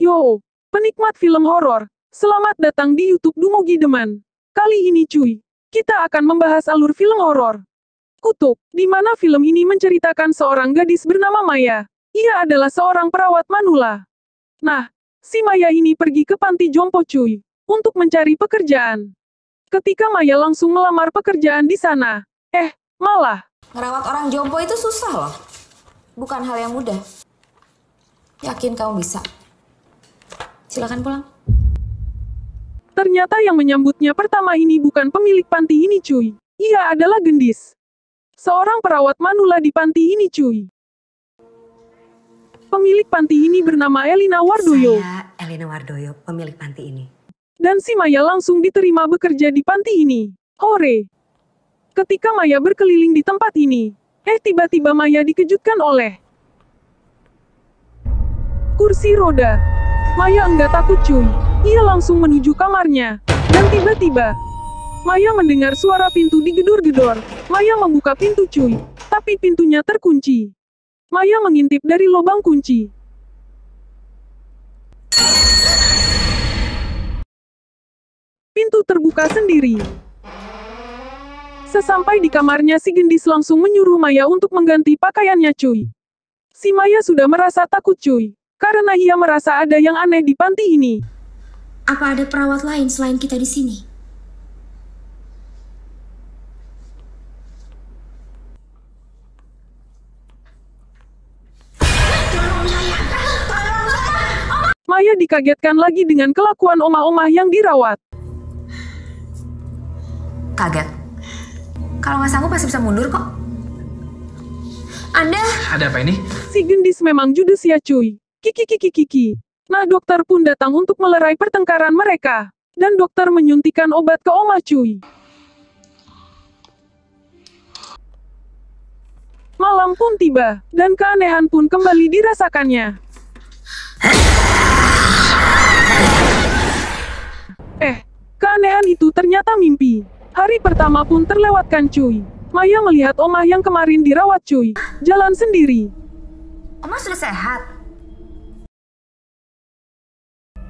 Yo, penikmat film horor, selamat datang di YouTube Dumogi Deman. Kali ini cuy, kita akan membahas alur film horor Kutuk, di mana film ini menceritakan seorang gadis bernama Maya. Ia adalah seorang perawat manula. Nah, si Maya ini pergi ke panti jompo cuy, untuk mencari pekerjaan. Ketika Maya langsung melamar pekerjaan di sana, malah ngerawat orang jompo itu susah loh. Bukan hal yang mudah. Yakin kamu bisa? Silakan pulang. ternyata yang menyambutnya pertama ini bukan pemilik panti ini cuy. Ia adalah Gendis. Seorang perawat manula di panti ini cuy. Pemilik panti ini bernama Elina Wardoyo. Saya Elina Wardoyo, pemilik panti ini. Dan si Maya langsung diterima bekerja di panti ini. Hore! Ketika Maya berkeliling di tempat ini, tiba-tiba Maya dikejutkan oleh kursi roda. Maya enggak takut cuy. Ia langsung menuju kamarnya. Dan tiba-tiba, Maya mendengar suara pintu digedor-gedor. Maya membuka pintu cuy. Tapi pintunya terkunci. Maya mengintip dari lubang kunci. Pintu terbuka sendiri. Sesampai di kamarnya si Gendis langsung menyuruh Maya untuk mengganti pakaiannya cuy. Si Maya sudah merasa takut cuy. Karena ia merasa ada yang aneh di panti ini. Apa ada perawat lain selain kita di sini? Maya dikagetkan lagi dengan kelakuan omah-omah yang dirawat. Kaget. Kalau nggak sanggup masih bisa mundur kok. Anda? Ada apa ini? Si Gendis memang judes ya cuy. Kiki. Nah dokter pun datang untuk melerai pertengkaran mereka. Dan dokter menyuntikkan obat ke omah cuy. Malam pun tiba, dan keanehan pun kembali dirasakannya. Keanehan itu ternyata mimpi. Hari pertama pun terlewatkan cuy. Maya melihat omah yang kemarin dirawat cuy, jalan sendiri. Oma sudah sehat.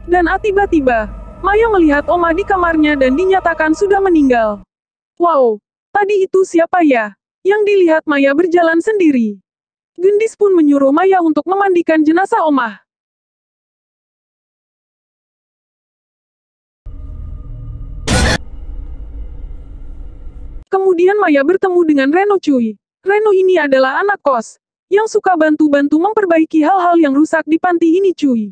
Dan tiba-tiba, Maya melihat omah di kamarnya dan dinyatakan sudah meninggal. Wow, tadi itu siapa ya? Yang dilihat Maya berjalan sendiri. Gendis pun menyuruh Maya untuk memandikan jenazah omah. Kemudian Maya bertemu dengan Reno cuy. Reno ini adalah anak kos, yang suka bantu-bantu memperbaiki hal-hal yang rusak di panti ini cuy.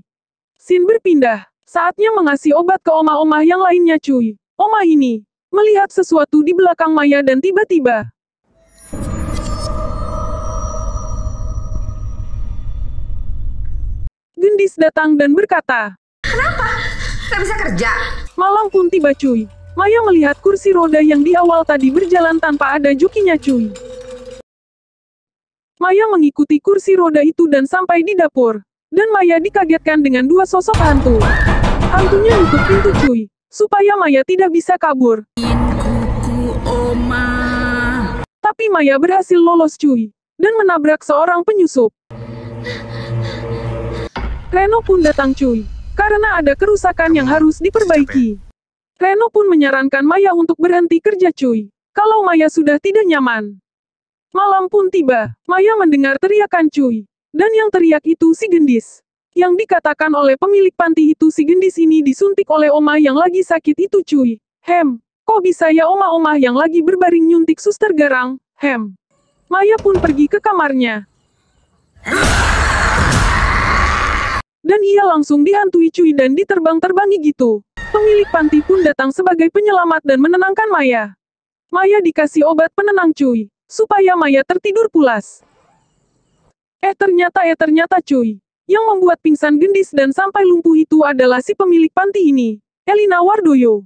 Scene berpindah, saatnya mengasih obat ke omah-omah yang lainnya cuy. Omah ini, melihat sesuatu di belakang Maya dan tiba-tiba. Gendis datang dan berkata, Nggak bisa kerja. malam pun tiba cuy. Maya melihat kursi roda yang di awal tadi berjalan tanpa ada jokinya cuy. Maya mengikuti kursi roda itu dan sampai di dapur. Dan Maya dikagetkan dengan dua sosok hantu. Hantunya nutup pintu cuy, supaya Maya tidak bisa kabur. Tapi Maya berhasil lolos cuy, dan menabrak seorang penyusup. Reno pun datang cuy, karena ada kerusakan yang harus diperbaiki. Reno pun menyarankan Maya untuk berhenti kerja cuy, kalau Maya sudah tidak nyaman. Malam pun tiba, Maya mendengar teriakan cuy. Dan yang teriak itu si Gendis. Yang dikatakan oleh pemilik panti itu si Gendis ini disuntik oleh Oma yang lagi sakit itu cuy. Kok bisa ya Oma-Oma yang lagi berbaring nyuntik suster garang? Maya pun pergi ke kamarnya. Dan ia langsung dihantui cuy dan diterbang-terbangi gitu. Pemilik panti pun datang sebagai penyelamat dan menenangkan Maya. Maya dikasih obat penenang cuy, supaya Maya tertidur pulas. Ternyata cuy. Yang membuat pingsan Gendis dan sampai lumpuh itu adalah si pemilik panti ini, Elina Wardoyo.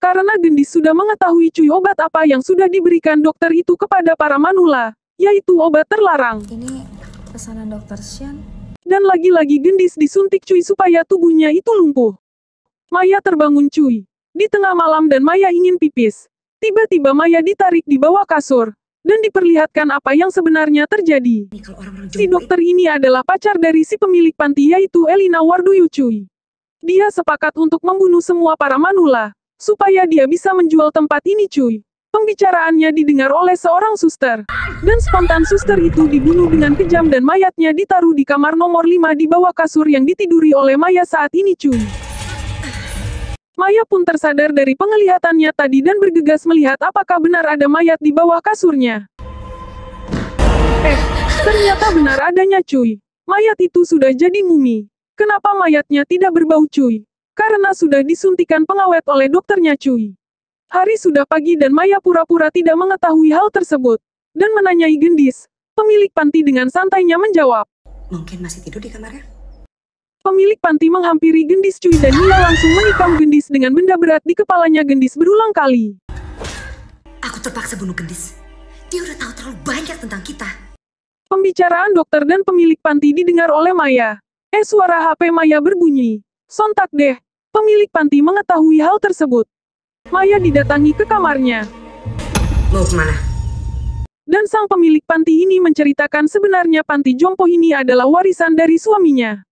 Karena Gendis sudah mengetahui cuy obat apa yang sudah diberikan dokter itu kepada para manula, yaitu obat terlarang. Ini pesanan dokter Sian. Dan lagi-lagi Gendis disuntik cuy supaya tubuhnya itu lumpuh. Maya terbangun cuy. Di tengah malam dan Maya ingin pipis. Tiba-tiba Maya ditarik di bawah kasur. dan diperlihatkan apa yang sebenarnya terjadi. Ini kalau orang-orang Si jompo dokter ini adalah pacar dari si pemilik panti yaitu Elina Wardoyo cuy. Dia sepakat untuk membunuh semua para manula, supaya dia bisa menjual tempat ini cuy. Pembicaraannya didengar oleh seorang suster. Dan spontan suster itu dibunuh dengan kejam dan mayatnya ditaruh di kamar nomor 5 di bawah kasur yang ditiduri oleh Maya saat ini cuy. Maya pun tersadar dari penglihatannya tadi dan bergegas melihat apakah benar ada mayat di bawah kasurnya. Ternyata benar adanya cuy. Mayat itu sudah jadi mumi. Kenapa mayatnya tidak berbau cuy? Karena sudah disuntikan pengawet oleh dokternya cuy. Hari sudah pagi dan Maya pura-pura tidak mengetahui hal tersebut. Dan menanyai Gendis. Pemilik panti dengan santainya menjawab. mungkin masih tidur di kamarnya. Pemilik panti menghampiri Gendis cuy dan ia langsung menikam Gendis dengan benda berat di kepalanya Gendis berulang kali. Aku terpaksa bunuh Gendis. Dia udah tahu terlalu banyak tentang kita. Pembicaraan dokter dan pemilik panti didengar oleh Maya. Suara HP Maya berbunyi. Sontak deh, pemilik panti mengetahui hal tersebut. Maya didatangi ke kamarnya. Mau kemana? Dan sang pemilik panti ini menceritakan sebenarnya panti jompo ini adalah warisan dari suaminya.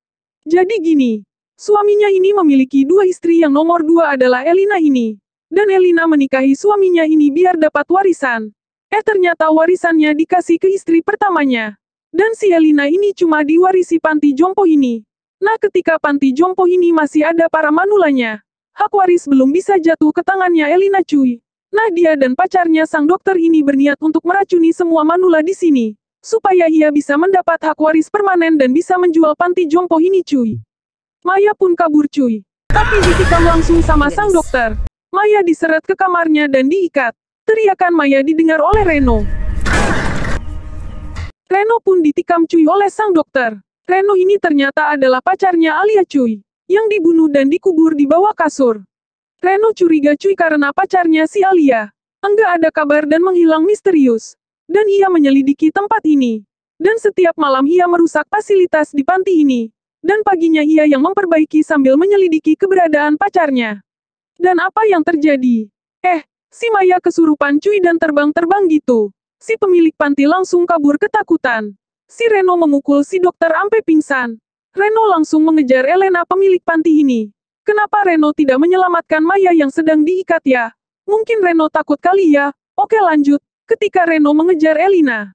Jadi gini, suaminya ini memiliki 2 istri yang nomor 2 adalah Elina ini. Dan Elina menikahi suaminya ini biar dapat warisan. Ternyata warisannya dikasih ke istri pertamanya. Dan si Elina ini cuma diwarisi panti jompo ini. Nah ketika panti jompo ini masih ada para manulanya, hak waris belum bisa jatuh ke tangannya Elina cuy. Nah dia dan pacarnya sang dokter ini berniat untuk meracuni semua manula di sini. Supaya ia bisa mendapat hak waris permanen dan bisa menjual panti jompo ini cuy. Maya pun kabur cuy. Tapi ditikam langsung sama sang dokter. Maya diseret ke kamarnya dan diikat. Teriakan Maya didengar oleh Reno. Reno pun ditikam cuy oleh sang dokter. Reno ini ternyata adalah pacarnya Alia cuy. Yang dibunuh dan dikubur di bawah kasur. Reno curiga cuy karena pacarnya si Alia. Enggak ada kabar dan menghilang misterius. Dan ia menyelidiki tempat ini. Dan setiap malam ia merusak fasilitas di panti ini. Dan paginya ia yang memperbaiki sambil menyelidiki keberadaan pacarnya. Dan apa yang terjadi? Si Maya kesurupan cuy dan terbang-terbang gitu. Si pemilik panti langsung kabur ketakutan. Si Reno memukul si dokter ampe pingsan. Reno langsung mengejar Elena pemilik panti ini. Kenapa Reno tidak menyelamatkan Maya yang sedang diikat ya? Mungkin Reno takut kali ya. Oke lanjut. Ketika Reno mengejar Elina.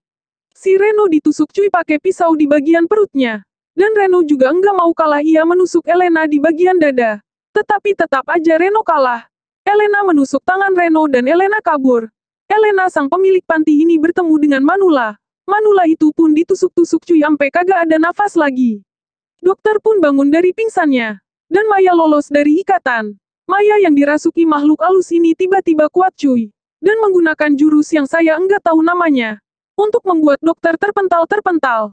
Si Reno ditusuk cuy pakai pisau di bagian perutnya. Dan Reno juga enggak mau kalah ia menusuk Elena di bagian dada. Tetapi tetap aja Reno kalah. Elena menusuk tangan Reno dan Elena kabur. Elena sang pemilik panti ini bertemu dengan Manula. Manula itu pun ditusuk-tusuk cuy ampe kagak ada nafas lagi. Dokter pun bangun dari pingsannya. Dan Maya lolos dari ikatan. Maya yang dirasuki makhluk halus ini tiba-tiba kuat cuy. Dan menggunakan jurus yang saya enggak tahu namanya. Untuk membuat dokter terpental-terpental.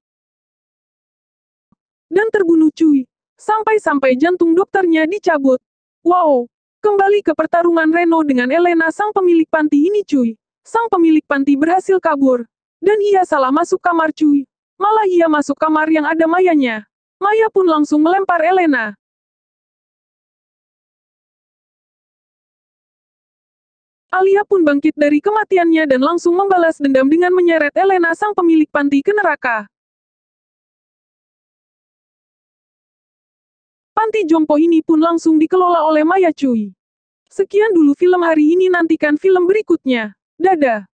Dan terbunuh cuy. Sampai-sampai jantung dokternya dicabut. Wow. Kembali ke pertarungan Reno dengan Elena sang pemilik panti ini cuy. Sang pemilik panti berhasil kabur. Dan ia salah masuk kamar cuy. Malah ia masuk kamar yang ada Mayanya. Maya pun langsung melempar Elena. Alia pun bangkit dari kematiannya dan langsung membalas dendam dengan menyeret Elena sang pemilik panti ke neraka. Panti jompo ini pun langsung dikelola oleh Maya cuy. Sekian dulu film hari ini, nantikan film berikutnya. Dadah.